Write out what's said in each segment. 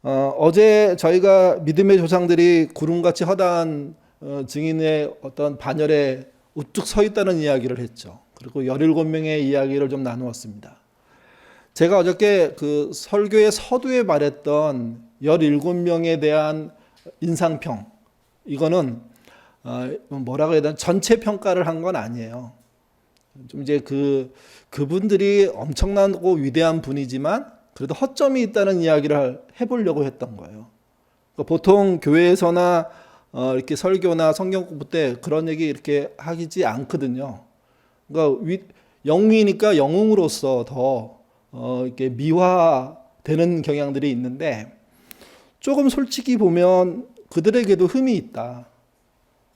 어제 저희가 믿음의 조상들이 구름같이 허다한 증인의 어떤 반열에 우뚝 서 있다는 이야기를 했죠. 그리고 17명의 이야기를 좀 나누었습니다. 제가 어저께 그 설교의 서두에 말했던 17명에 대한 인상평, 이거는 뭐라고 해야 되나, 전체 평가를 한 건 아니에요. 좀 이제 그분들이 엄청나고 위대한 분이지만 그래도 허점이 있다는 이야기를 해보려고 했던 거예요. 그러니까 보통 교회에서나 이렇게 설교나 성경 공부 때 그런 얘기 이렇게 하지 않거든요. 그러니까 영웅이니까 영웅으로서 더 이렇게 미화되는 경향들이 있는데, 조금 솔직히 보면 그들에게도 흠이 있다.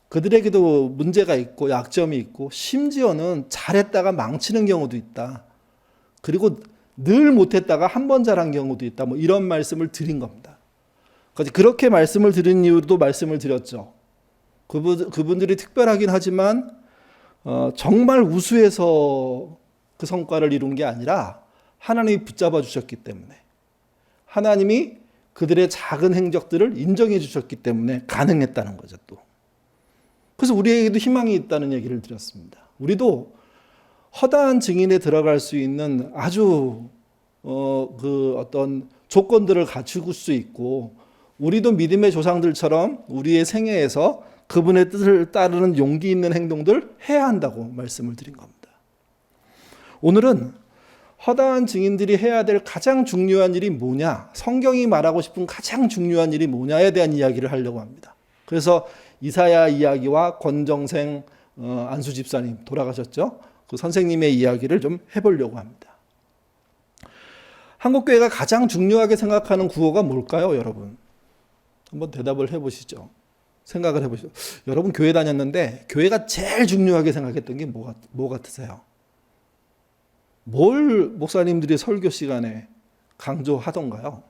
그들에게도 문제가 있고 약점이 있고, 심지어는 잘했다가 망치는 경우도 있다. 그리고 늘 못했다가 한 번 잘한 경우도 있다. 뭐 이런 말씀을 드린 겁니다. 그렇게 말씀을 드린 이유도 말씀을 드렸죠. 그분들이 특별하긴 하지만 정말 우수해서 그 성과를 이룬 게 아니라 하나님이 붙잡아 주셨기 때문에, 하나님이 그들의 작은 행적들을 인정해 주셨기 때문에 가능했다는 거죠. 또 그래서 우리에게도 희망이 있다는 얘기를 드렸습니다. 우리도 허다한 증인에 들어갈 수 있는 아주 어떤 조건들을 갖추고 수 있고, 우리도 믿음의 조상들처럼 우리의 생애에서 그분의 뜻을 따르는 용기 있는 행동들 해야 한다고 말씀을 드린 겁니다. 오늘은 허다한 증인들이 해야 될 가장 중요한 일이 뭐냐, 성경이 말하고 싶은 가장 중요한 일이 뭐냐에 대한 이야기를 하려고 합니다. 그래서 이사야 이야기와 권정생 안수 집사님, 돌아가셨죠? 그 선생님의 이야기를 좀 해보려고 합니다. 한국교회가 가장 중요하게 생각하는 구호가 뭘까요, 여러분? 한번 대답을 해보시죠. 생각을 해보시죠. 여러분 교회 다녔는데 교회가 제일 중요하게 생각했던 게 뭐 같으세요? 뭘 목사님들이 설교 시간에 강조하던가요?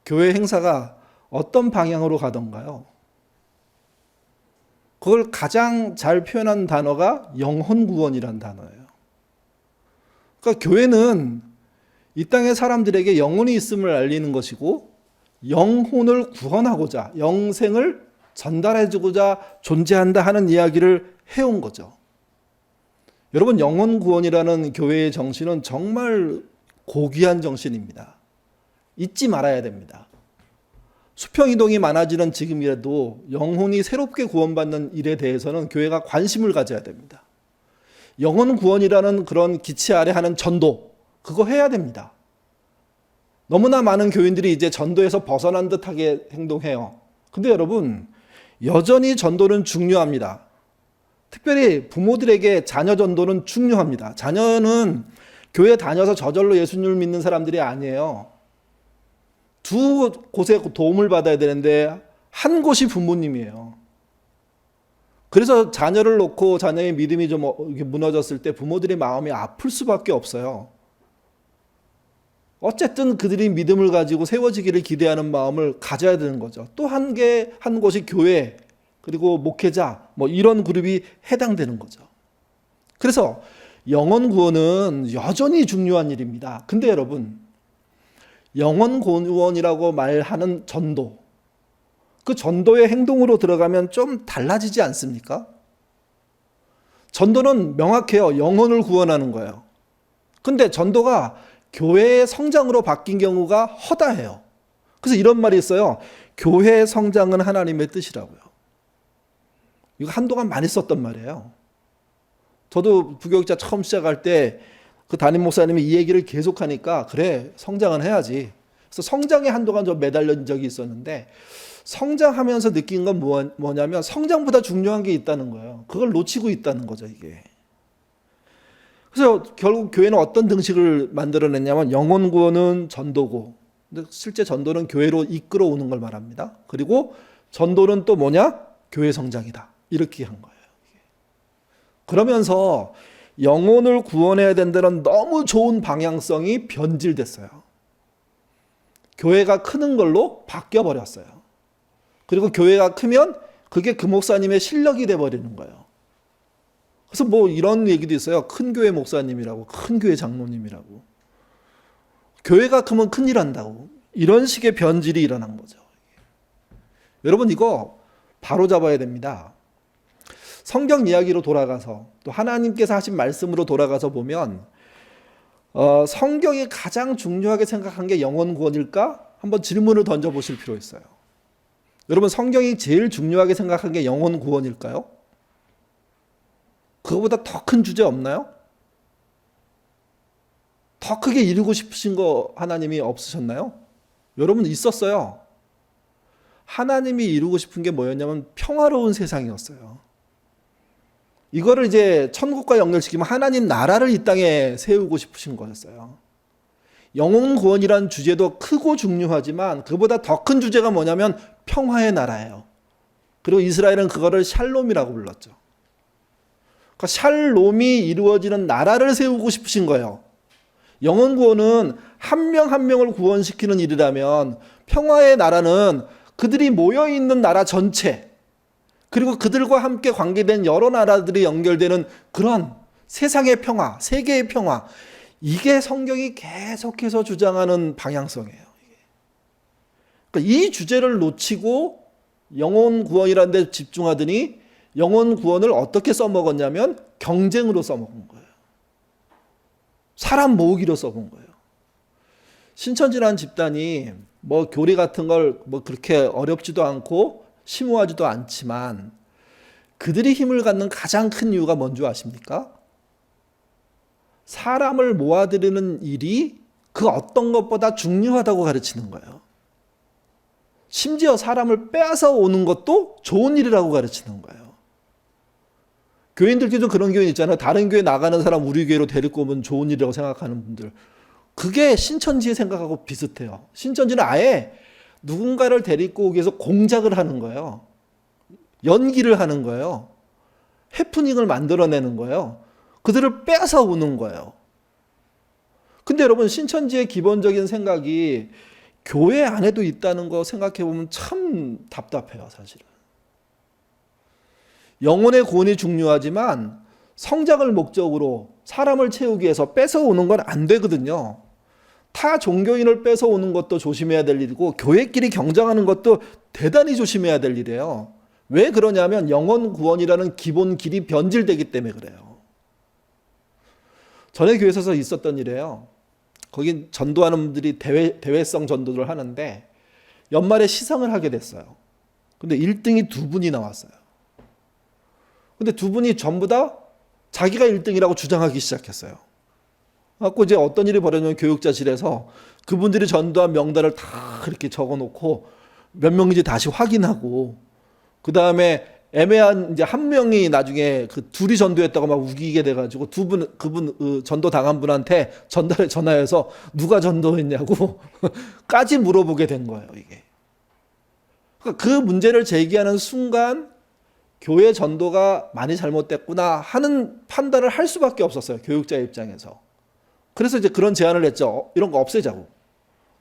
교회 행사가 어떤 방향으로 가던가요? 그걸 가장 잘 표현한 단어가 영혼구원이라는 단어예요. 그러니까 교회는 이 땅의 사람들에게 영혼이 있음을 알리는 것이고, 영혼을 구원하고자, 영생을 전달해주고자 존재한다 하는 이야기를 해온 거죠. 여러분, 영혼구원이라는 교회의 정신은 정말 고귀한 정신입니다. 잊지 말아야 됩니다. 수평이동이 많아지는 지금이라도 영혼이 새롭게 구원받는 일에 대해서는 교회가 관심을 가져야 됩니다. 영혼 구원이라는 그런 기치 아래 하는 전도, 그거 해야 됩니다. 너무나 많은 교인들이 이제 전도에서 벗어난 듯하게 행동해요. 근데 여러분, 여전히 전도는 중요합니다. 특별히 부모들에게 자녀 전도는 중요합니다. 자녀는 교회 다녀서 저절로 예수님을 믿는 사람들이 아니에요. 두 곳에 도움을 받아야 되는데 한 곳이 부모님이에요. 그래서 자녀를 놓고 자녀의 믿음이 좀 무너졌을 때 부모들의 마음이 아플 수밖에 없어요. 어쨌든 그들이 믿음을 가지고 세워지기를 기대하는 마음을 가져야 되는 거죠. 또 한 곳이 교회, 그리고 목회자, 뭐 이런 그룹이 해당되는 거죠. 그래서 영혼 구원은 여전히 중요한 일입니다. 근데 여러분, 영혼 구원이라고 말하는 전도, 그 전도의 행동으로 들어가면 좀 달라지지 않습니까? 전도는 명확해요. 영혼을 구원하는 거예요. 근데 전도가 교회의 성장으로 바뀐 경우가 허다해요. 그래서 이런 말이 있어요. 교회의 성장은 하나님의 뜻이라고요. 이거 한동안 많이 썼던 말이에요. 저도 부교육자 처음 시작할 때 그 담임 목사님이 이 얘기를 계속하니까, 그래, 성장은 해야지. 그래서 성장에 한동안 좀 매달린 적이 있었는데, 성장하면서 느낀 건 뭐냐면 성장보다 중요한 게 있다는 거예요. 그걸 놓치고 있다는 거죠, 이게. 그래서 결국 교회는 어떤 등식을 만들어냈냐면, 영혼 구원은 전도고, 근데 실제 전도는 교회로 이끌어오는 걸 말합니다. 그리고 전도는 또 뭐냐? 교회 성장이다. 이렇게 한 거예요. 그러면서 영혼을 구원해야 된다는 너무 좋은 방향성이 변질됐어요. 교회가 크는 걸로 바뀌어버렸어요. 그리고 교회가 크면 그게 그 목사님의 실력이 돼버리는 거예요. 그래서 뭐 이런 얘기도 있어요. 큰 교회 목사님이라고, 큰 교회 장로님이라고. 교회가 크면 큰일 한다고. 이런 식의 변질이 일어난 거죠. 여러분 이거 바로 잡아야 됩니다. 성경 이야기로 돌아가서 또 하나님께서 하신 말씀으로 돌아가서 보면 성경이 가장 중요하게 생각한 게 영혼 구원일까? 한번 질문을 던져보실 필요 있어요. 여러분 성경이 제일 중요하게 생각한 게 영혼 구원일까요? 그거보다 더 큰 주제 없나요? 더 크게 이루고 싶으신 거 하나님이 없으셨나요? 여러분 있었어요. 하나님이 이루고 싶은 게 뭐였냐면 평화로운 세상이었어요. 이거를 이제 천국과 연결시키면 하나님 나라를 이 땅에 세우고 싶으신 거였어요. 영혼 구원이라는 주제도 크고 중요하지만 그보다 더 큰 주제가 뭐냐면 평화의 나라예요. 그리고 이스라엘은 그거를 샬롬이라고 불렀죠. 그러니까 샬롬이 이루어지는 나라를 세우고 싶으신 거예요. 영혼 구원은 한 명 한 명을 구원시키는 일이라면 평화의 나라는 그들이 모여있는 나라 전체 그리고 그들과 함께 관계된 여러 나라들이 연결되는 그런 세상의 평화, 세계의 평화, 이게 성경이 계속해서 주장하는 방향성이에요. 그러니까 이 주제를 놓치고 영혼 구원이라는 데 집중하더니 영혼 구원을 어떻게 써먹었냐면 경쟁으로 써먹은 거예요. 사람 모으기로 써본 거예요. 신천지라는 집단이 뭐 교리 같은 걸 뭐 그렇게 어렵지도 않고 심오하지도 않지만 그들이 힘을 갖는 가장 큰 이유가 뭔지 아십니까? 사람을 모아들이는 일이 그 어떤 것보다 중요하다고 가르치는 거예요. 심지어 사람을 빼앗아 오는 것도 좋은 일이라고 가르치는 거예요. 교인들끼리도 그런 교인 있잖아요. 다른 교회 나가는 사람 우리 교회로 데리고 오면 좋은 일이라고 생각하는 분들. 그게 신천지의 생각하고 비슷해요. 신천지는 아예 누군가를 데리고 오기 위해서 공작을 하는 거예요. 연기를 하는 거예요. 해프닝을 만들어내는 거예요. 그들을 빼앗아 오는 거예요. 근데 여러분 신천지의 기본적인 생각이 교회 안에도 있다는 거 생각해 보면 참 답답해요, 사실은. 영혼의 구원이 중요하지만 성장을 목적으로 사람을 채우기 위해서 뺏어오는 건 안 되거든요. 타 종교인을 뺏어오는 것도 조심해야 될 일이고 교회끼리 경쟁하는 것도 대단히 조심해야 될 일이에요. 왜 그러냐면 영혼 구원이라는 기본 길이 변질되기 때문에 그래요. 전에 교회에서 있었던 일이에요. 거긴 전도하는 분들이 대회성 전도를 하는데 연말에 시상을 하게 됐어요. 근데 1등이 두 분이 나왔어요. 근데 두 분이 전부 다 자기가 1등이라고 주장하기 시작했어요. 그래서 이제 어떤 일이 벌어지면 교육자실에서 그분들이 전도한 명단을 다 그렇게 적어놓고 몇 명인지 다시 확인하고 그 다음에 애매한 이제 한 명이 나중에 그 둘이 전도했다고 막 우기게 돼가지고 그분 전도 당한 분한테 전화해서 누가 전도했냐고 까지 물어보게 된 거예요, 이게. 그러니까 그 문제를 제기하는 순간 교회 전도가 많이 잘못됐구나 하는 판단을 할 수밖에 없었어요, 교육자 입장에서. 그래서 이제 그런 제안을 했죠. 이런 거 없애자고.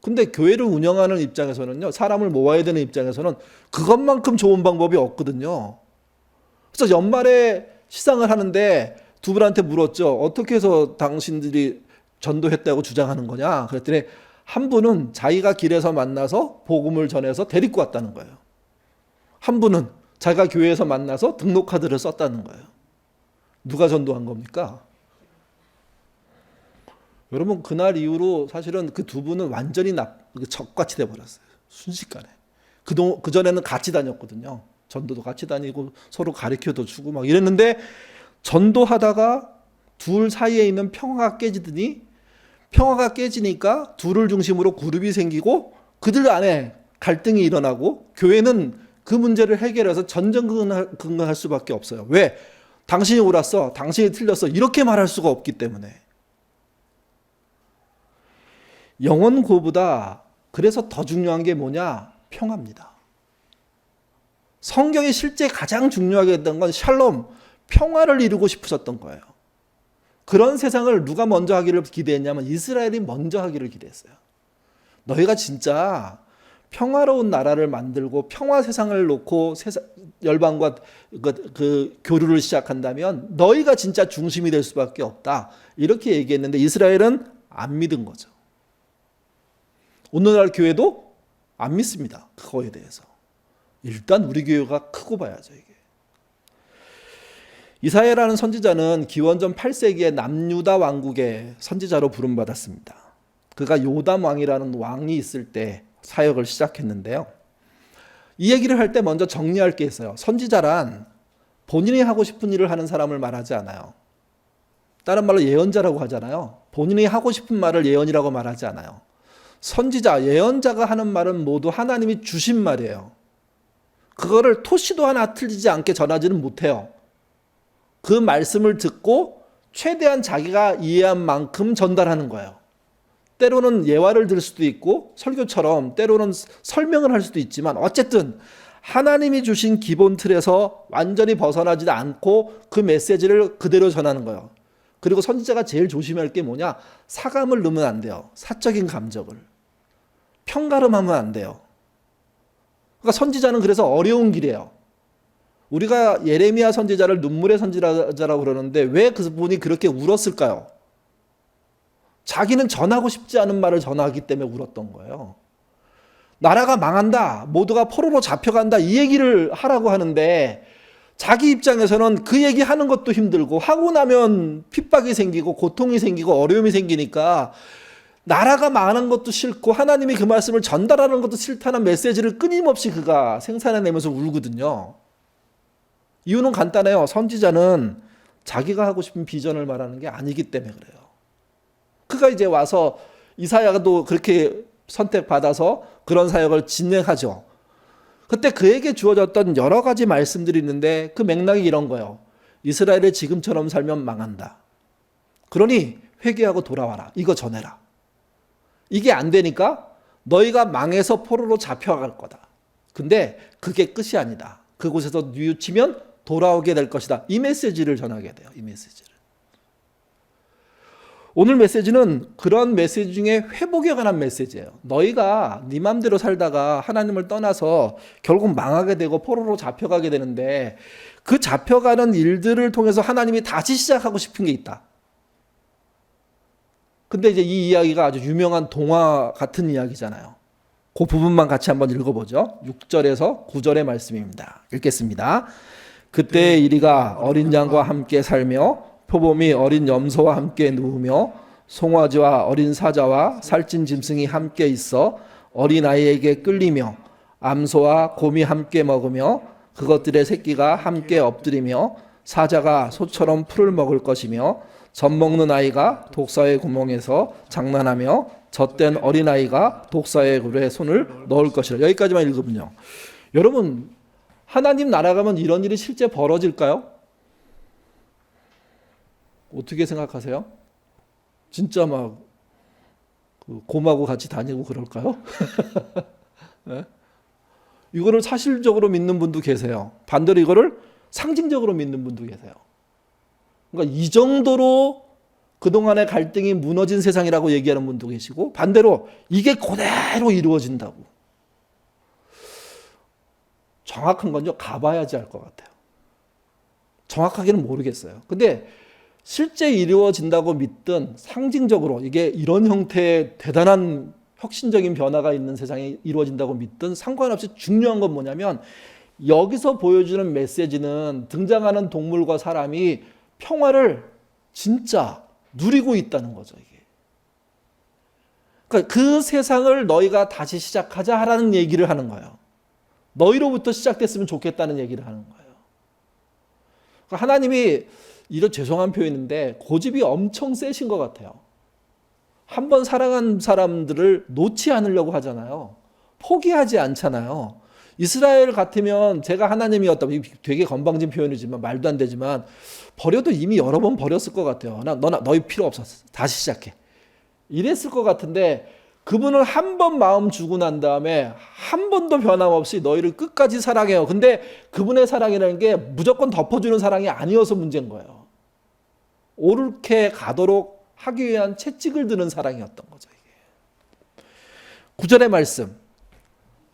근데 교회를 운영하는 입장에서는요, 사람을 모아야 되는 입장에서는 그것만큼 좋은 방법이 없거든요. 그래서 연말에 시상을 하는데 두 분한테 물었죠. 어떻게 해서 당신들이 전도했다고 주장하는 거냐? 그랬더니 한 분은 자기가 길에서 만나서 복음을 전해서 데리고 왔다는 거예요. 한 분은 자기가 교회에서 만나서 등록카드를 썼다는 거예요. 누가 전도한 겁니까? 여러분 그날 이후로 사실은 그 두 분은 완전히 적같이 돼버렸어요. 순식간에. 그전에는 같이 다녔거든요. 전도도 같이 다니고 서로 가르쳐도 주고 막 이랬는데 전도하다가 둘 사이에 있는 평화가 깨지니까 둘을 중심으로 그룹이 생기고 그들 안에 갈등이 일어나고 교회는 그 문제를 해결해서 전전긍긍할 수밖에 없어요. 왜? 당신이 옳았어, 당신이 틀렸어 이렇게 말할 수가 없기 때문에. 영혼 구보다 그래서 더 중요한 게 뭐냐? 평화입니다. 성경이 실제 가장 중요하게 했던 건 샬롬, 평화를 이루고 싶으셨던 거예요. 그런 세상을 누가 먼저 하기를 기대했냐면 이스라엘이 먼저 하기를 기대했어요. 너희가 진짜 평화로운 나라를 만들고 평화 세상을 놓고 열방과 그 교류를 시작한다면 너희가 진짜 중심이 될 수밖에 없다. 이렇게 얘기했는데 이스라엘은 안 믿은 거죠. 오늘날 교회도 안 믿습니다. 그거에 대해서. 일단 우리 교회가 크고 봐야죠. 이게. 이사야라는 선지자는 기원전 8세기에 남유다 왕국의 선지자로 부름받았습니다. 그가 요담 왕이라는 왕이 있을 때 사역을 시작했는데요. 이 얘기를 할 때 먼저 정리할 게 있어요. 선지자란 본인이 하고 싶은 일을 하는 사람을 말하지 않아요. 다른 말로 예언자라고 하잖아요. 본인이 하고 싶은 말을 예언이라고 말하지 않아요. 선지자, 예언자가 하는 말은 모두 하나님이 주신 말이에요. 그거를 토시도 하나 틀리지 않게 전하지는 못해요. 그 말씀을 듣고 최대한 자기가 이해한 만큼 전달하는 거예요. 때로는 예화를 들 수도 있고 설교처럼 때로는 설명을 할 수도 있지만 어쨌든 하나님이 주신 기본 틀에서 완전히 벗어나지 않고 그 메시지를 그대로 전하는 거예요. 그리고 선지자가 제일 조심할 게 뭐냐? 사감을 넣으면 안 돼요. 사적인 감정을. 편가름하면 안 돼요. 그러니까 선지자는 그래서 어려운 길이에요. 우리가 예레미야 선지자를 눈물의 선지자라고 그러는데 왜 그분이 그렇게 울었을까요? 자기는 전하고 싶지 않은 말을 전하기 때문에 울었던 거예요. 나라가 망한다, 모두가 포로로 잡혀간다, 이 얘기를 하라고 하는데 자기 입장에서는 그 얘기 하는 것도 힘들고 하고 나면 핍박이 생기고 고통이 생기고 어려움이 생기니까 나라가 망하는 것도 싫고 하나님이 그 말씀을 전달하는 것도 싫다는 메시지를 끊임없이 그가 생산해내면서 울거든요. 이유는 간단해요. 선지자는 자기가 하고 싶은 비전을 말하는 게 아니기 때문에 그래요. 그가 이제 와서 이사야도 그렇게 선택받아서 그런 사역을 진행하죠. 그때 그에게 주어졌던 여러 가지 말씀들이 있는데 그 맥락이 이런 거예요. 이스라엘이 지금처럼 살면 망한다. 그러니 회개하고 돌아와라. 이거 전해라. 이게 안 되니까 너희가 망해서 포로로 잡혀갈 거다. 근데 그게 끝이 아니다. 그곳에서 뉘우치면 돌아오게 될 것이다. 이 메시지를 전하게 돼요. 이 메시지를. 오늘 메시지는 그런 메시지 중에 회복에 관한 메시지예요. 너희가 네 맘대로 살다가 하나님을 떠나서 결국 망하게 되고 포로로 잡혀가게 되는데 그 잡혀가는 일들을 통해서 하나님이 다시 시작하고 싶은 게 있다. 근데 이제 이 이야기가 아주 유명한 동화 같은 이야기잖아요. 그 부분만 같이 한번 읽어보죠. 6절에서 9절의 말씀입니다. 읽겠습니다. 그때 이리가 어린 양과 함께 살며 표범이 어린 염소와 함께 누우며 송아지와 어린 사자와 살찐 짐승이 함께 있어 어린아이에게 끌리며 암소와 곰이 함께 먹으며 그것들의 새끼가 함께 엎드리며 사자가 소처럼 풀을 먹을 것이며 젖 먹는 아이가 독사의 구멍에서 장난하며 젖된 어린아이가 독사의 굴에 손을 넣을 것이라. 여기까지만 읽으면요. 여러분, 하나님 나라 가면 이런 일이 실제 벌어질까요? 어떻게 생각하세요? 진짜 막 곰하고 같이 다니고 그럴까요? 네? 이거를 사실적으로 믿는 분도 계세요. 반대로 이거를 상징적으로 믿는 분도 계세요. 그러니까 이 정도로 그동안의 갈등이 무너진 세상이라고 얘기하는 분도 계시고 반대로 이게 그대로 이루어진다고. 정확한 건요, 가봐야지 알 것 같아요. 정확하게는 모르겠어요. 근데 실제 이루어진다고 믿든 상징적으로 이게 이런 형태의 대단한 혁신적인 변화가 있는 세상에 이루어진다고 믿든 상관없이 중요한 건 뭐냐면 여기서 보여주는 메시지는 등장하는 동물과 사람이 평화를 진짜 누리고 있다는 거죠. 이게. 그러니까 그 세상을 너희가 다시 시작하자라는 얘기를 하는 거예요. 너희로부터 시작됐으면 좋겠다는 얘기를 하는 거예요. 그러니까 하나님이 이런 죄송한 표현인데 고집이 엄청 세신 것 같아요. 한 번 사랑한 사람들을 놓지 않으려고 하잖아요. 포기하지 않잖아요. 이스라엘 같으면 제가 하나님이었다면 되게 건방진 표현이지만 말도 안 되지만 버려도 이미 여러 번 버렸을 것 같아요. 너희 필요 없었어. 다시 시작해. 이랬을 것 같은데 그분은 한 번 마음 주고 난 다음에 한 번도 변함없이 너희를 끝까지 사랑해요. 근데 그분의 사랑이라는 게 무조건 덮어주는 사랑이 아니어서 문제인 거예요. 옳게 가도록 하기 위한 채찍을 드는 사랑이었던 거죠. 이게. 9절의 말씀.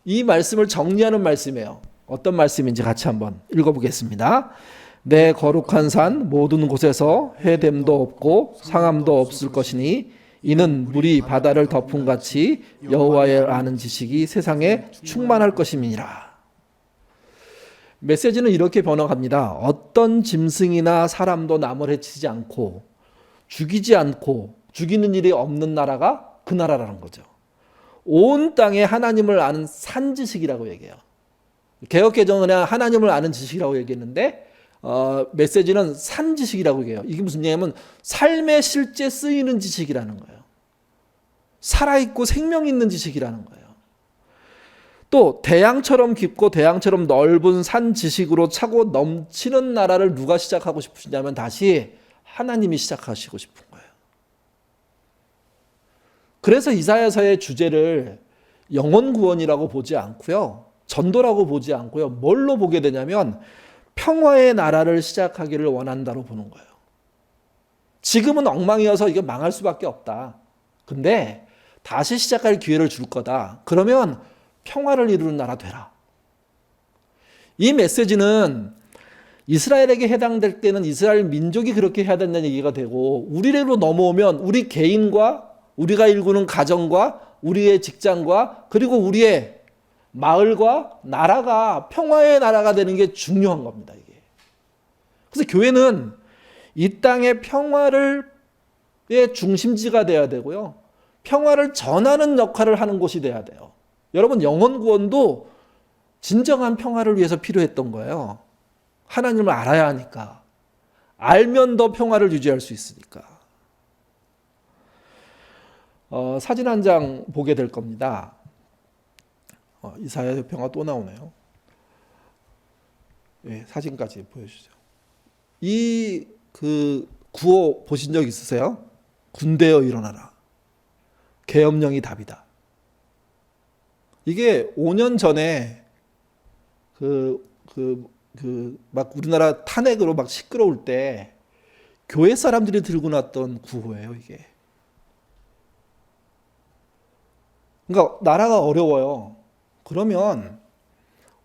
이 말씀을 정리하는 말씀이에요. 어떤 말씀인지 같이 한번 읽어보겠습니다. 내 거룩한 산 모든 곳에서 해됨도 없고 상함도 없을 것이니 이는 물이 바다를 덮은 같이 여호와를 아는 지식이 세상에 충만할 것임이니라. 메시지는 이렇게 번역합니다. 어떤 짐승이나 사람도 남을 해치지 않고 죽이지 않고 죽이는 일이 없는 나라가 그 나라라는 거죠. 온 땅에 하나님을 아는 산 지식이라고 얘기해요. 개역개정은 그냥 하나님을 아는 지식이라고 얘기했는데 메시지는 산 지식이라고 얘기해요. 이게 무슨 얘기냐면 삶에 실제 쓰이는 지식이라는 거예요. 살아있고 생명 있는 지식이라는 거예요. 또 대양처럼 깊고 대양처럼 넓은 산 지식으로 차고 넘치는 나라를 누가 시작하고 싶으시냐면 다시 하나님이 시작하시고 싶은 거예요. 그래서 이사야서의 주제를 영혼 구원이라고 보지 않고요. 전도라고 보지 않고요. 뭘로 보게 되냐면 평화의 나라를 시작하기를 원한다로 보는 거예요. 지금은 엉망이어서 이게 망할 수밖에 없다. 근데 다시 시작할 기회를 줄 거다. 그러면 평화를 이루는 나라 되라. 이 메시지는 이스라엘에게 해당될 때는 이스라엘 민족이 그렇게 해야 된다는 얘기가 되고 우리로 넘어오면 우리 개인과 우리가 일구는 가정과 우리의 직장과 그리고 우리의 마을과 나라가 평화의 나라가 되는 게 중요한 겁니다. 이게. 그래서 교회는 이 땅의 평화의 중심지가 돼야 되고요. 평화를 전하는 역할을 하는 곳이 돼야 돼요. 여러분 영혼 구원도 진정한 평화를 위해서 필요했던 거예요. 하나님을 알아야 하니까. 알면 더 평화를 유지할 수 있으니까. 사진 한 장 보게 될 겁니다. 이사야 평화 또 나오네요. 네, 사진까지 보여주죠. 이 구호 보신 적 있으세요? 군대여 일어나라. 계엄령이 답이다. 이게 5년 전에 막 우리나라 탄핵으로 막 시끄러울 때 교회 사람들이 들고 났던 구호예요, 이게. 그러니까 나라가 어려워요. 그러면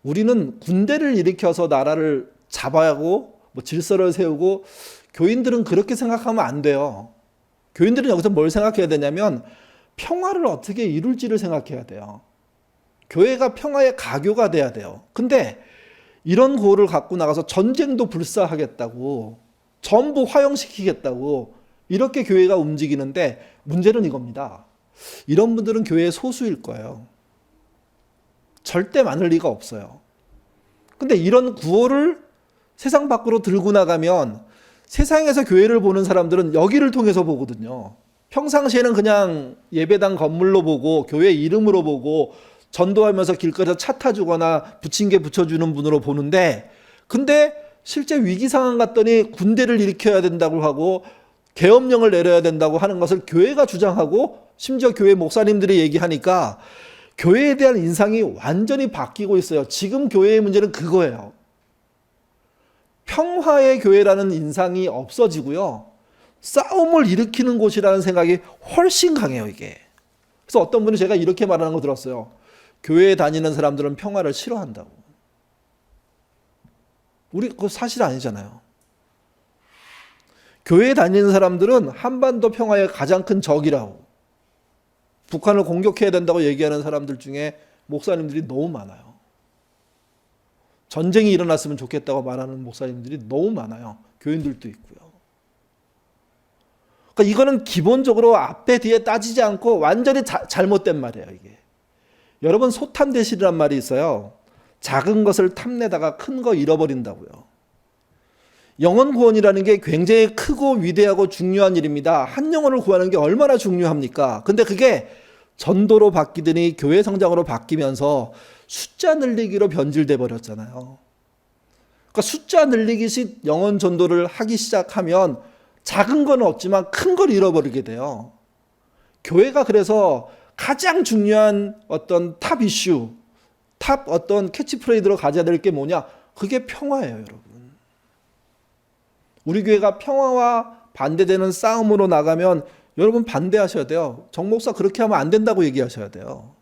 우리는 군대를 일으켜서 나라를 잡아야 하고 질서를 세우고 교인들은 그렇게 생각하면 안 돼요. 교인들은 여기서 뭘 생각해야 되냐면 평화를 어떻게 이룰지를 생각해야 돼요. 교회가 평화의 가교가 돼야 돼요. 근데 이런 구호를 갖고 나가서 전쟁도 불사하겠다고 전부 화형시키겠다고 이렇게 교회가 움직이는데 문제는 이겁니다. 이런 분들은 교회의 소수일 거예요. 절대 많을 리가 없어요. 근데 이런 구호를 세상 밖으로 들고 나가면 세상에서 교회를 보는 사람들은 여기를 통해서 보거든요. 평상시에는 그냥 예배당 건물로 보고 교회 이름으로 보고 전도하면서 길거리에서 차 타주거나 부침개 붙여주는 분으로 보는데 근데 실제 위기 상황 갔더니 군대를 일으켜야 된다고 하고 계엄령을 내려야 된다고 하는 것을 교회가 주장하고 심지어 교회 목사님들이 얘기하니까 교회에 대한 인상이 완전히 바뀌고 있어요. 지금 교회의 문제는 그거예요. 평화의 교회라는 인상이 없어지고요. 싸움을 일으키는 곳이라는 생각이 훨씬 강해요, 이게. 그래서 어떤 분이 제가 이렇게 말하는 거 들었어요. 교회에 다니는 사람들은 평화를 싫어한다고. 우리 그거 사실 아니잖아요. 교회에 다니는 사람들은 한반도 평화의 가장 큰 적이라고. 북한을 공격해야 된다고 얘기하는 사람들 중에 목사님들이 너무 많아요. 전쟁이 일어났으면 좋겠다고 말하는 목사님들이 너무 많아요. 교인들도 있고요. 그러니까 이거는 기본적으로 앞에 뒤에 따지지 않고 완전히 잘못된 말이에요, 이게. 여러분 소탐대실이란 말이 있어요. 작은 것을 탐내다가 큰 거 잃어버린다고요. 영혼 구원이라는 게 굉장히 크고 위대하고 중요한 일입니다. 한 영혼을 구하는 게 얼마나 중요합니까? 근데 그게 전도로 바뀌더니 교회 성장으로 바뀌면서 숫자 늘리기로 변질돼 버렸잖아요. 그러니까 숫자 늘리기식 영혼 전도를 하기 시작하면 작은 건 없지만 큰 걸 잃어버리게 돼요. 교회가 그래서 가장 중요한 어떤 탑 이슈, 탑 어떤 캐치프레이즈로 가져야 될 게 뭐냐? 그게 평화예요, 여러분. 우리 교회가 평화와 반대되는 싸움으로 나가면 여러분 반대하셔야 돼요. 정 목사 그렇게 하면 안 된다고 얘기하셔야 돼요.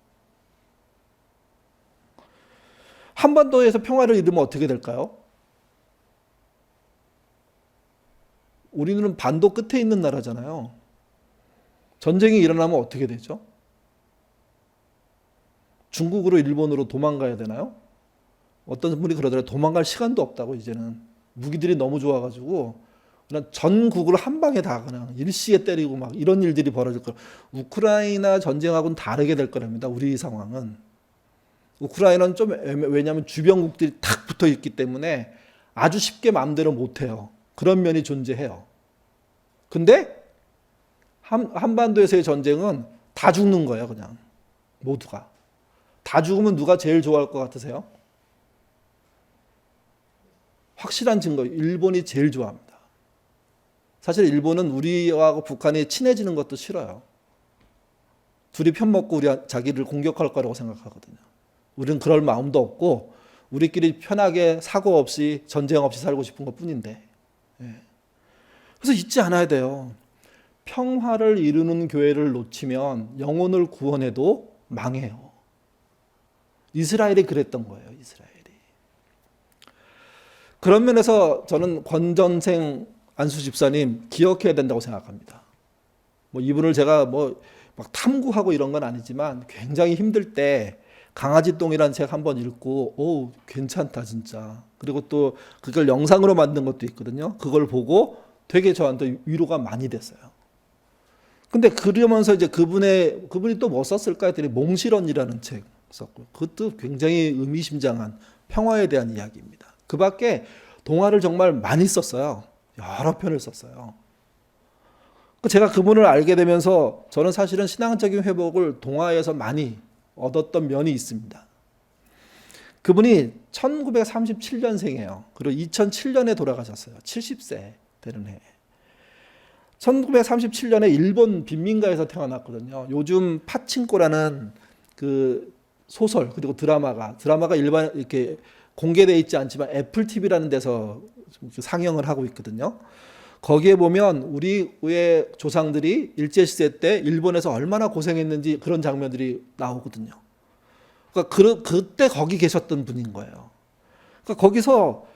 한반도에서 평화를 이루면 어떻게 될까요? 우리는 반도 끝에 있는 나라잖아요. 전쟁이 일어나면 어떻게 되죠? 중국으로 일본으로 도망가야 되나요? 어떤 분이 그러더라고요. 도망갈 시간도 없다고 이제는. 무기들이 너무 좋아가지고 그냥 전국을 한 방에 다 그냥 일시에 때리고 막 이런 일들이 벌어질 거예요. 우크라이나 전쟁하고는 다르게 될 거랍니다. 우리 상황은. 우크라이나는 좀 왜냐하면 주변국들이 탁 붙어 있기 때문에 아주 쉽게 마음대로 못해요. 그런 면이 존재해요. 근데 한반도에서의 전쟁은 다 죽는 거예요. 그냥 모두가. 다 죽으면 누가 제일 좋아할 것 같으세요? 확실한 증거, 일본이 제일 좋아합니다. 사실 일본은 우리와 북한이 친해지는 것도 싫어요. 둘이 편먹고 자기를 공격할 거라고 생각하거든요. 우리는 그럴 마음도 없고 우리끼리 편하게 사고 없이 전쟁 없이 살고 싶은 것뿐인데. 그래서 잊지 않아야 돼요. 평화를 이루는 교회를 놓치면 영혼을 구원해도 망해요. 이스라엘이 그랬던 거예요. 이스라엘이. 그런 면에서 저는 권전생 안수 집사님 기억해야 된다고 생각합니다. 이분을 제가 막 탐구하고 이런 건 아니지만 굉장히 힘들 때 강아지 똥이라는 책 한번 읽고 괜찮다 진짜. 그리고 또 그걸 영상으로 만든 것도 있거든요. 그걸 보고 되게 저한테 위로가 많이 됐어요. 근데 그러면서 이제 그분이 또 뭐 썼을까 했더니 몽실언이라는 책 썼고 그것도 굉장히 의미심장한 평화에 대한 이야기입니다. 그 밖에 동화를 정말 많이 썼어요. 여러 편을 썼어요. 제가 그분을 알게 되면서 저는 사실은 신앙적인 회복을 동화에서 많이 얻었던 면이 있습니다. 그분이 1937년생이에요. 그리고 2007년에 돌아가셨어요. 70세 되는 해. 1937년에 일본 빈민가에서 태어났거든요. 요즘 파친코라는 그 소설 그리고 드라마가 일반 이렇게 공개되어 있지 않지만 애플 TV라는 데서 상영을 하고 있거든요. 거기에 보면 우리의 조상들이 일제시대 때 일본에서 얼마나 고생했는지 그런 장면들이 나오거든요. 그러니까 그때 거기 계셨던 분인 거예요. 그러니까 거기서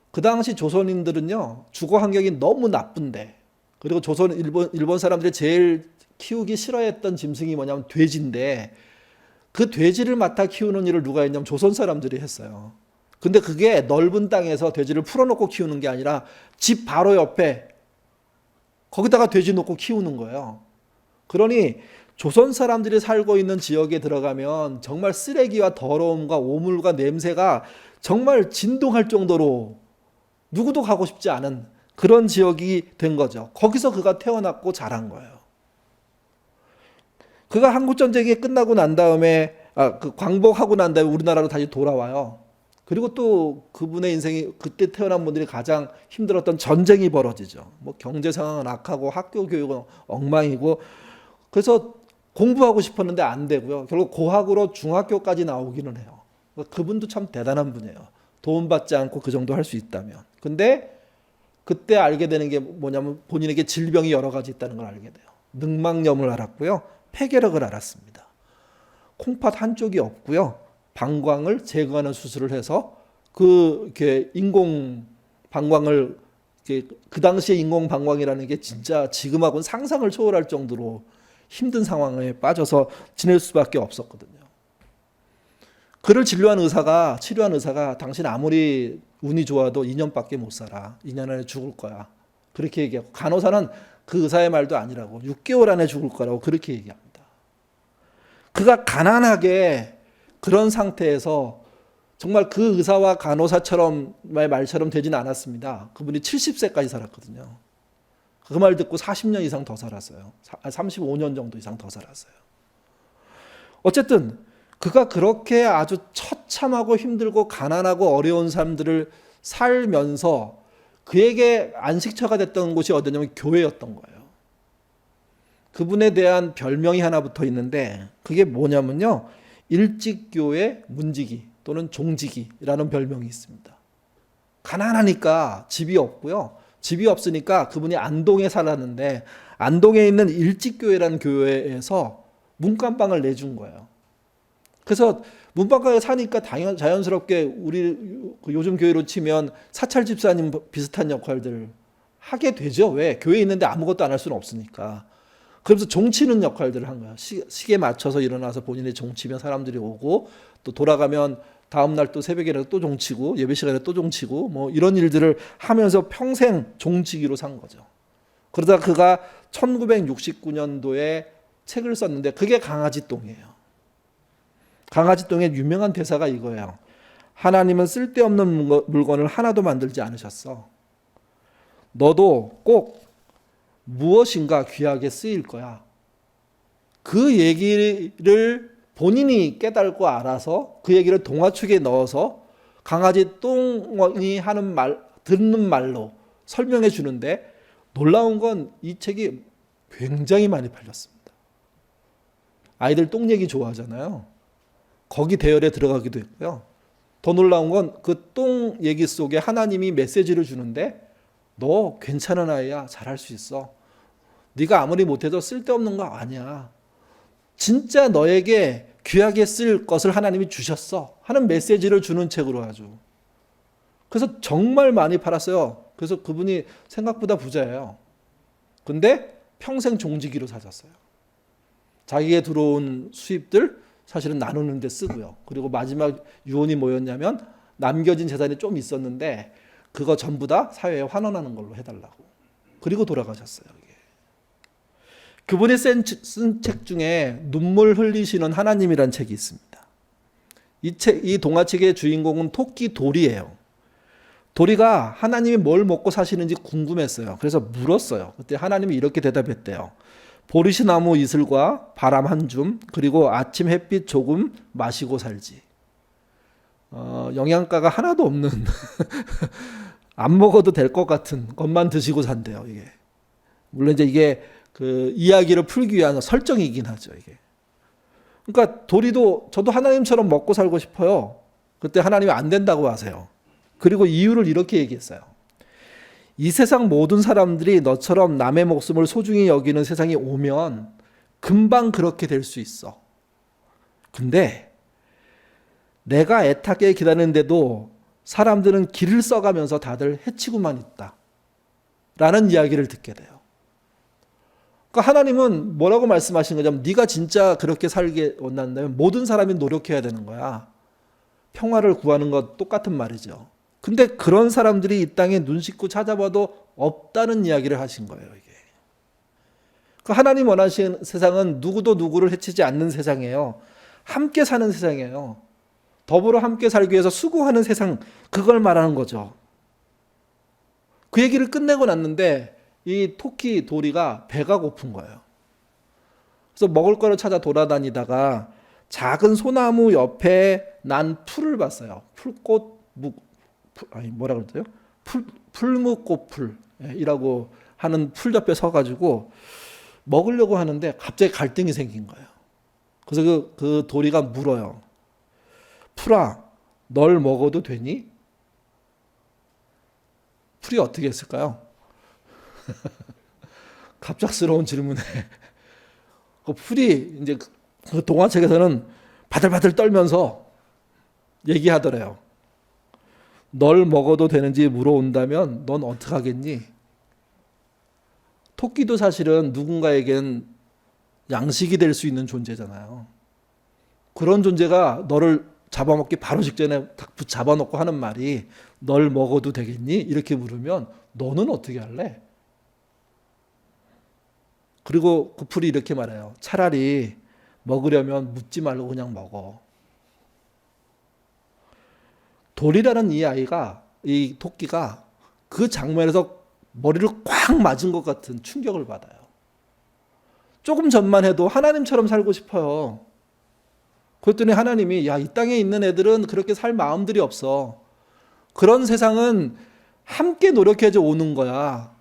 그 당시 조선인들은요 주거 환경이 너무 나쁜데 그리고 일본 사람들이 제일 키우기 싫어했던 짐승이 뭐냐면 돼지인데 그 돼지를 맡아 키우는 일을 누가 했냐면 조선 사람들이 했어요. 근데 그게 넓은 땅에서 돼지를 풀어놓고 키우는 게 아니라 집 바로 옆에 거기다가 돼지 놓고 키우는 거예요. 그러니 조선 사람들이 살고 있는 지역에 들어가면 정말 쓰레기와 더러움과 오물과 냄새가 정말 진동할 정도로 누구도 가고 싶지 않은 그런 지역이 된 거죠. 거기서 그가 태어났고 자란 거예요. 그가 한국전쟁이 끝나고 난 다음에 광복하고 난 다음에 우리나라로 다시 돌아와요. 그리고 또 그분의 인생이 그때 태어난 분들이 가장 힘들었던 전쟁이 벌어지죠. 경제 상황은 악하고 학교 교육은 엉망이고 그래서 공부하고 싶었는데 안 되고요. 결국 고학으로 중학교까지 나오기는 해요. 그분도 참 대단한 분이에요. 도움받지 않고 그 정도 할 수 있다면. 근데 그때 알게 되는 게 뭐냐면 본인에게 질병이 여러 가지 있다는 걸 알게 돼요. 늑막염을 알았고요. 폐결핵을 알았습니다. 콩팥 한쪽이 없고요. 방광을 제거하는 수술을 해서 이렇게 인공 방광을 그 당시에 인공 방광이라는 게 진짜 지금하고는 상상을 초월할 정도로 힘든 상황에 빠져서 지낼 수밖에 없었거든요. 그를 치료한 의사가 당신 아무리 운이 좋아도 2년밖에 못 살아. 2년 안에 죽을 거야. 그렇게 얘기하고 간호사는 그 의사의 말도 아니라고 6개월 안에 죽을 거라고 그렇게 얘기합니다. 그가 가난하게 그런 상태에서 정말 그 의사와 간호사처럼의 말처럼 되지는 않았습니다. 그분이 70세까지 살았거든요. 그 말 듣고 40년 이상 더 살았어요. 35년 정도 이상 더 살았어요. 어쨌든 그가 그렇게 아주 처참하고 힘들고 가난하고 어려운 사람들을 살면서 그에게 안식처가 됐던 곳이 어디냐면 교회였던 거예요. 그분에 대한 별명이 하나 붙어 있는데 그게 뭐냐면요. 일찍교회 문지기 또는 종지기라는 별명이 있습니다. 가난하니까 집이 없고요. 집이 없으니까 그분이 안동에 살았는데 안동에 있는 일찍교회라는 교회에서 문간방을 내준 거예요. 그래서 문방가에 사니까 자연스럽게 우리 요즘 교회로 치면 사찰 집사님 비슷한 역할들을 하게 되죠. 왜? 교회에 있는데 아무것도 안 할 수는 없으니까. 그러면서 종치는 역할들을 한 거야. 시계에 맞춰서 일어나서 본인이 종치면 사람들이 오고, 또 돌아가면 다음 날 또 새벽에 또 종치고, 예배 시간에 또 종치고, 뭐 이런 일들을 하면서 평생 종치기로 산 거죠. 그러다 그가 1969년도에 책을 썼는데 그게 강아지 똥이에요. 강아지 똥의 유명한 대사가 이거예요. 하나님은 쓸데없는 물건을 하나도 만들지 않으셨어. 너도 꼭 무엇인가 귀하게 쓰일 거야. 그 얘기를 본인이 깨닫고 알아서 그 얘기를 동화책에 넣어서 강아지 똥이 하는 말, 듣는 말로 설명해 주는데, 놀라운 건 이 책이 굉장히 많이 팔렸습니다. 아이들 똥 얘기 좋아하잖아요. 거기 대열에 들어가기도 했고요. 더 놀라운 건 그 똥 얘기 속에 하나님이 메시지를 주는데, 너 괜찮은 아이야. 잘할 수 있어. 네가 아무리 못해도 쓸데없는 거 아니야. 진짜 너에게 귀하게 쓸 것을 하나님이 주셨어 하는 메시지를 주는 책으로 아주. 그래서 정말 많이 팔았어요. 그래서 그분이 생각보다 부자예요. 근데 평생 종지기로 사셨어요. 자기에 들어온 수입들 사실은 나누는 데 쓰고요. 그리고 마지막 유언이 뭐였냐면, 남겨진 재산이 좀 있었는데 그거 전부 다 사회에 환원하는 걸로 해달라고. 그리고 돌아가셨어요. 이게. 그분이 쓴 책 중에 눈물 흘리시는 하나님이란 책이 있습니다. 이 동화책의 주인공은 토끼 도리예요. 도리가 하나님이 뭘 먹고 사시는지 궁금했어요. 그래서 물었어요. 그때 하나님이 이렇게 대답했대요. 보리시나무 이슬과 바람 한 줌, 그리고 아침 햇빛 조금 마시고 살지. 영양가가 하나도 없는 안 먹어도 될 것 같은 것만 드시고 산대요. 이게 물론 이제 이게 그 이야기를 풀기 위한 설정이긴 하죠. 이게. 그러니까 도리도 저도 하나님처럼 먹고 살고 싶어요. 그때 하나님이 안 된다고 하세요. 그리고 이유를 이렇게 얘기했어요. 이 세상 모든 사람들이 너처럼 남의 목숨을 소중히 여기는 세상이 오면 금방 그렇게 될 수 있어. 근데 내가 애타게 기다리는데도 사람들은 길을 써가면서 다들 해치고만 있다. 라는 이야기를 듣게 돼요. 그러니까 하나님은 뭐라고 말씀하시는 거냐면, 네가 진짜 그렇게 살게 원한다면 모든 사람이 노력해야 되는 거야. 평화를 구하는 것 똑같은 말이죠. 근데 그런 사람들이 이 땅에 눈 씻고 찾아봐도 없다는 이야기를 하신 거예요. 이게. 그러니까 하나님 원하시는 세상은 누구도 누구를 해치지 않는 세상이에요. 함께 사는 세상이에요. 더불어 함께 살기 위해서 수고하는 세상, 그걸 말하는 거죠. 그 얘기를 끝내고 났는데 이 토끼 도리가 배가 고픈 거예요. 그래서 먹을 거를 찾아 돌아다니다가 작은 소나무 옆에 난 풀을 봤어요. 풀무꽃풀이라고 하는 풀 옆에 서가지고 먹으려고 하는데 갑자기 갈등이 생긴 거예요. 그래서 그 도리가 물어요. 풀아, 널 먹어도 되니? 풀이 어떻게 했을까요? 갑작스러운 질문에 그 풀이 이제 그 동화책에서는 바들바들 떨면서 얘기하더래요. 널 먹어도 되는지 물어온다면 넌 어떡하겠니? 토끼도 사실은 누군가에겐 양식이 될 수 있는 존재잖아요. 그런 존재가 너를 잡아먹기 바로 직전에 딱 잡아놓고 하는 말이 널 먹어도 되겠니? 이렇게 물으면 너는 어떻게 할래? 그리고 그 풀이 이렇게 말해요. 차라리 먹으려면 묻지 말고 그냥 먹어. 돌이라는 이 토끼가 그 장면에서 머리를 꽉 맞은 것 같은 충격을 받아요. 조금 전만 해도 하나님처럼 살고 싶어요. 그랬더니 하나님이 이 땅에 있는 애들은 그렇게 살 마음들이 없어. 그런 세상은 함께 노력해서 오는 거야.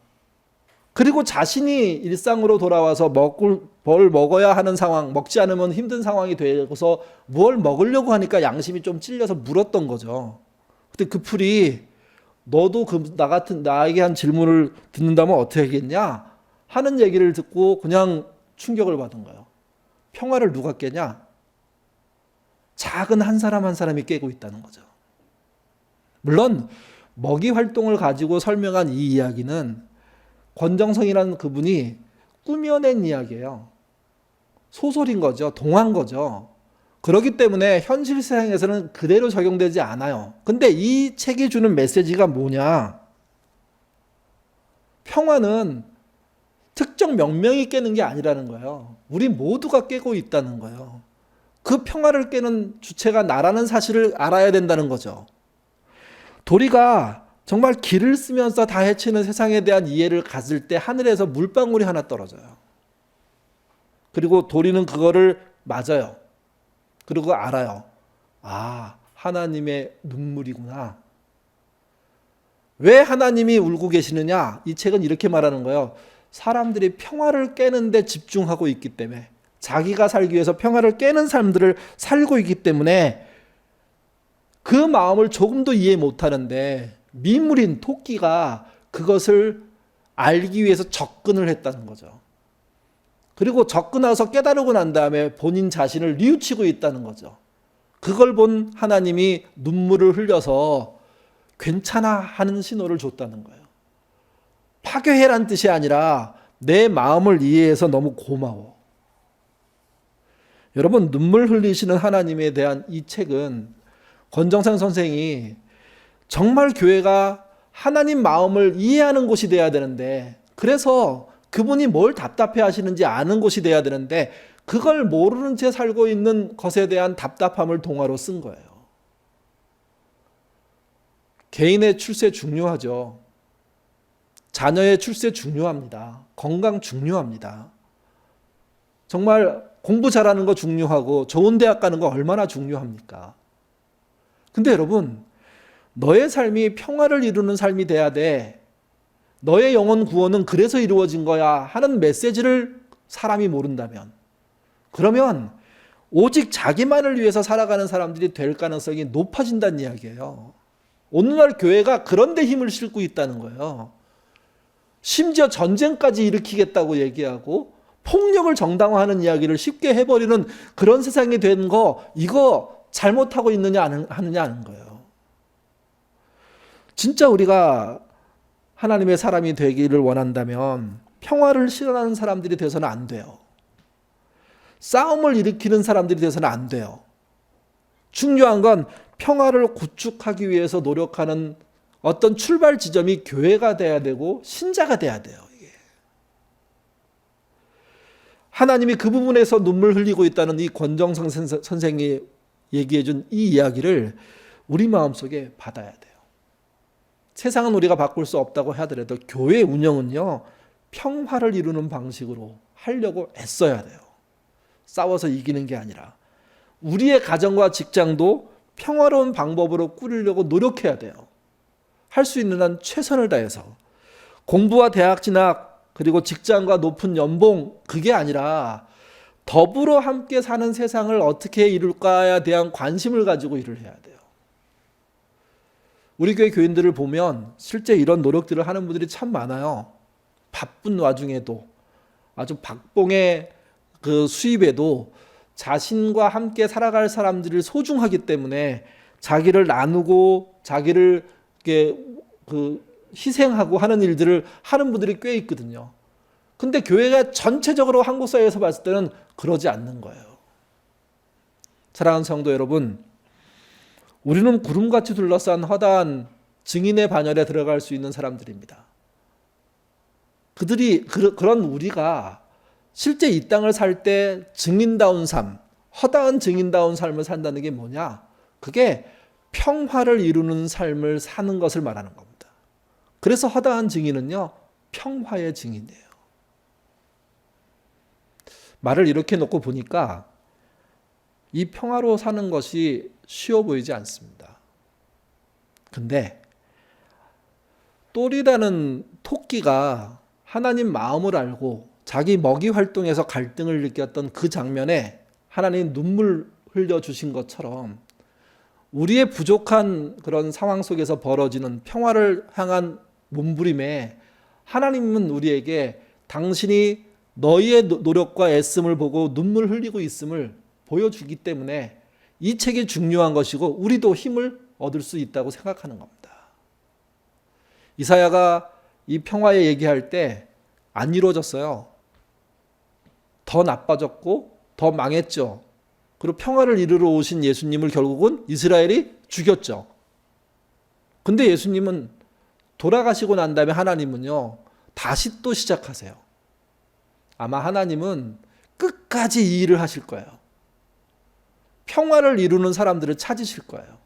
그리고 자신이 일상으로 돌아와서 뭘 먹어야 하는 상황, 먹지 않으면 힘든 상황이 되고서 뭘 먹으려고 하니까 양심이 좀 찔려서 물었던 거죠. 근데 그 풀이 너도 나에게 한 질문을 듣는다면 어떻게 하겠냐 하는 얘기를 듣고 그냥 충격을 받은 거예요. 평화를 누가 깨냐? 작은 한 사람 한 사람이 깨고 있다는 거죠. 물론 먹이 활동을 가지고 설명한 이 이야기는 권정성이라는 그분이 꾸며낸 이야기예요. 소설인 거죠. 동화인 거죠. 그렇기 때문에 현실 세상에서는 그대로 적용되지 않아요. 근데 이 책이 주는 메시지가 뭐냐? 평화는 특정 몇 명이 깨는 게 아니라는 거예요. 우리 모두가 깨고 있다는 거예요. 그 평화를 깨는 주체가 나라는 사실을 알아야 된다는 거죠. 도리가 정말 기를 쓰면서 다 해치는 세상에 대한 이해를 가질 때 하늘에서 물방울이 하나 떨어져요. 그리고 도리는 그거를 맞아요. 그리고 알아요. 아, 하나님의 눈물이구나. 왜 하나님이 울고 계시느냐? 이 책은 이렇게 말하는 거예요. 사람들이 평화를 깨는데 집중하고 있기 때문에, 자기가 살기 위해서 평화를 깨는 삶들을 살고 있기 때문에 그 마음을 조금도 이해 못하는데 미물인 토끼가 그것을 알기 위해서 접근을 했다는 거죠. 그리고 접근해서 깨달고 난 다음에 본인 자신을 뉘우치고 있다는 거죠. 그걸 본 하나님이 눈물을 흘려서 괜찮아 하는 신호를 줬다는 거예요. 파괴해란 뜻이 아니라 내 마음을 이해해서 너무 고마워. 여러분, 눈물 흘리시는 하나님에 대한 이 책은 권정상 선생이 정말 교회가 하나님 마음을 이해하는 곳이 돼야 되는데, 그래서 그분이 뭘 답답해 하시는지 아는 곳이 돼야 되는데 그걸 모르는 채 살고 있는 것에 대한 답답함을 동화로 쓴 거예요. 개인의 출세 중요하죠. 자녀의 출세 중요합니다. 건강 중요합니다. 정말 공부 잘하는 거 중요하고 좋은 대학 가는 거 얼마나 중요합니까? 근데 여러분, 너의 삶이 평화를 이루는 삶이 돼야 돼. 너의 영혼 구원은 그래서 이루어진 거야 하는 메시지를 사람이 모른다면, 그러면 오직 자기만을 위해서 살아가는 사람들이 될 가능성이 높아진다는 이야기예요. 오늘날 교회가 그런 데 힘을 싣고 있다는 거예요. 심지어 전쟁까지 일으키겠다고 얘기하고 폭력을 정당화하는 이야기를 쉽게 해버리는 그런 세상이 된 거, 이거 잘못하고 있느냐 하느냐 하는 거예요. 진짜 우리가 하나님의 사람이 되기를 원한다면 평화를 실현하는 사람들이 돼서는 안 돼요. 싸움을 일으키는 사람들이 돼서는 안 돼요. 중요한 건 평화를 구축하기 위해서 노력하는 어떤 출발 지점이 교회가 돼야 되고 신자가 돼야 돼요. 이게. 하나님이 그 부분에서 눈물 흘리고 있다는 이 권정성 선생이 얘기해 준 이 이야기를 우리 마음속에 받아야 돼요. 세상은 우리가 바꿀 수 없다고 하더라도 교회 운영은요, 평화를 이루는 방식으로 하려고 애써야 돼요. 싸워서 이기는 게 아니라 우리의 가정과 직장도 평화로운 방법으로 꾸리려고 노력해야 돼요. 할 수 있는 한 최선을 다해서. 공부와 대학 진학 그리고 직장과 높은 연봉, 그게 아니라 더불어 함께 사는 세상을 어떻게 이룰까에 대한 관심을 가지고 일을 해야 돼요. 우리 교회 교인들을 보면 실제 이런 노력들을 하는 분들이 참 많아요. 바쁜 와중에도, 아주 박봉의 그 수입에도 자신과 함께 살아갈 사람들을 소중하기 때문에 자기를 나누고 자기를 희생하고 하는 일들을 하는 분들이 꽤 있거든요. 근데 교회가 전체적으로 한국 사회에서 봤을 때는 그러지 않는 거예요. 사랑하는 성도 여러분, 우리는 구름같이 둘러싼 허다한 증인의 반열에 들어갈 수 있는 사람들입니다. 그런 우리가 실제 이 땅을 살 때 증인다운 삶, 허다한 증인다운 삶을 산다는 게 뭐냐? 그게 평화를 이루는 삶을 사는 것을 말하는 겁니다. 그래서 허다한 증인은요, 평화의 증인이에요. 말을 이렇게 놓고 보니까 이 평화로 사는 것이 쉬워 보이지 않습니다. 근데 똘이라는 토끼가 하나님 마음을 알고 자기 먹이 활동에서 갈등을 느꼈던 그 장면에 하나님 눈물 흘려주신 것처럼 우리의 부족한 그런 상황 속에서 벌어지는 평화를 향한 몸부림에 하나님은 우리에게 당신이 너희의 노력과 애씀을 보고 눈물 흘리고 있음을 보여주기 때문에 이 책이 중요한 것이고 우리도 힘을 얻을 수 있다고 생각하는 겁니다. 이사야가 이 평화에 얘기할 때 안 이루어졌어요. 더 나빠졌고 더 망했죠. 그리고 평화를 이루러 오신 예수님을 결국은 이스라엘이 죽였죠. 근데 예수님은 돌아가시고 난 다음에 하나님은요, 다시 또 시작하세요. 아마 하나님은 끝까지 이 일을 하실 거예요. 평화를 이루는 사람들을 찾으실 거예요.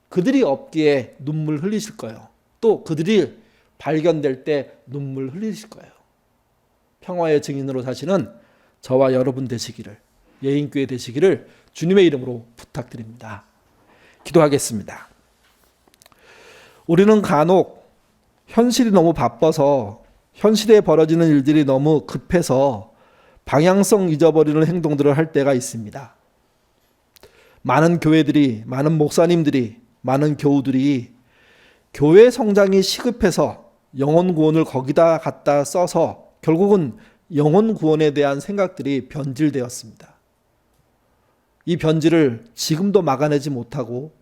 그들이 없기에 눈물 흘리실 거예요. 또 그들이 발견될 때 눈물 흘리실 거예요. 평화의 증인으로 사시는 저와 여러분 되시기를, 예인교회 되시기를 주님의 이름으로 부탁드립니다. 기도하겠습니다. 우리는 간혹 현실이 너무 바빠서, 현실에 벌어지는 일들이 너무 급해서 방향성 잊어버리는 행동들을 할 때가 있습니다. 많은 교회들이, 많은 목사님들이, 많은 교우들이 교회 성장이 시급해서 영혼 구원을 거기다 갖다 써서 결국은 영혼 구원에 대한 생각들이 변질되었습니다. 이 변질을 지금도 막아내지 못하고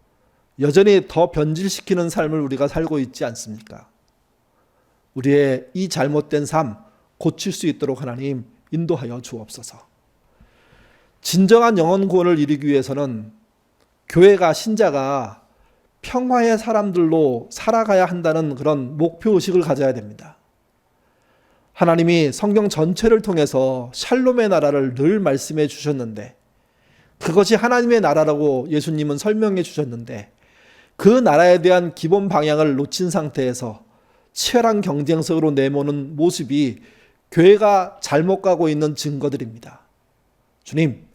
여전히 더 변질시키는 삶을 우리가 살고 있지 않습니까? 우리의 이 잘못된 삶 고칠 수 있도록 하나님 인도하여 주옵소서. 진정한 영혼 구원을 이루기 위해서는 교회가, 신자가 평화의 사람들로 살아가야 한다는 그런 목표의식을 가져야 됩니다. 하나님이 성경 전체를 통해서 샬롬의 나라를 늘 말씀해 주셨는데, 그것이 하나님의 나라라고 예수님은 설명해 주셨는데, 그 나라에 대한 기본 방향을 놓친 상태에서 치열한 경쟁 속으로 내모는 모습이 교회가 잘못 가고 있는 증거들입니다. 주님,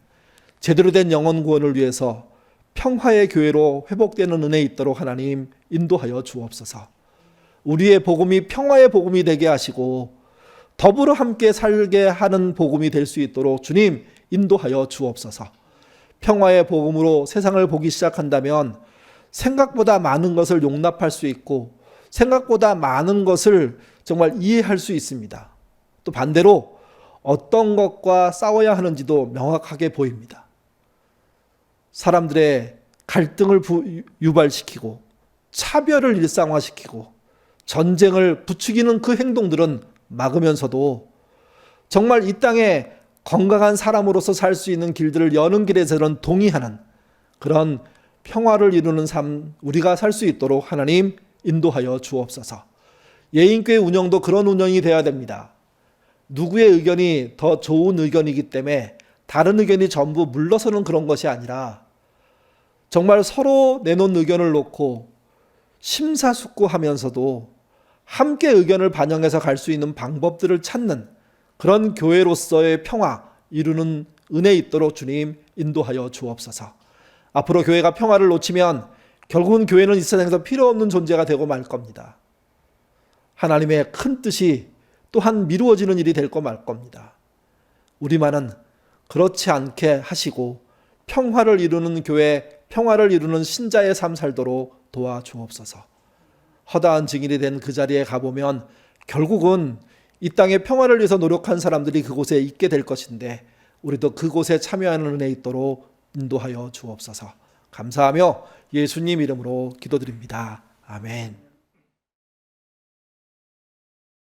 제대로 된 영혼 구원을 위해서 평화의 교회로 회복되는 은혜 있도록 하나님 인도하여 주옵소서. 우리의 복음이 평화의 복음이 되게 하시고 더불어 함께 살게 하는 복음이 될 수 있도록 주님 인도하여 주옵소서. 평화의 복음으로 세상을 보기 시작한다면 생각보다 많은 것을 용납할 수 있고 생각보다 많은 것을 정말 이해할 수 있습니다. 또 반대로 어떤 것과 싸워야 하는지도 명확하게 보입니다. 사람들의 갈등을 유발시키고 차별을 일상화시키고 전쟁을 부추기는 그 행동들은 막으면서도 정말 이 땅에 건강한 사람으로서 살 수 있는 길들을 여는 길에서는 동의하는 그런 평화를 이루는 삶 우리가 살 수 있도록 하나님 인도하여 주옵소서. 예인교회 운영도 그런 운영이 되어야 됩니다. 누구의 의견이 더 좋은 의견이기 때문에 다른 의견이 전부 물러서는 그런 것이 아니라 정말 서로 내놓은 의견을 놓고 심사숙고하면서도 함께 의견을 반영해서 갈 수 있는 방법들을 찾는 그런 교회로서의 평화 이루는 은혜 있도록 주님 인도하여 주옵소서. 앞으로 교회가 평화를 놓치면 결국은 교회는 이 세상에서 필요 없는 존재가 되고 말 겁니다. 하나님의 큰 뜻이 또한 미루어지는 일이 될 거 말 겁니다. 우리만은 그렇지 않게 하시고 평화를 이루는 교회, 평화를 이루는 신자의 삶 살도록 도와주옵소서. 허다한 증인이 된 그 자리에 가보면 결국은 이 땅의 평화를 위해서 노력한 사람들이 그곳에 있게 될 것인데 우리도 그곳에 참여하는 은혜 있도록 인도하여 주옵소서. 감사하며 예수님 이름으로 기도드립니다. 아멘.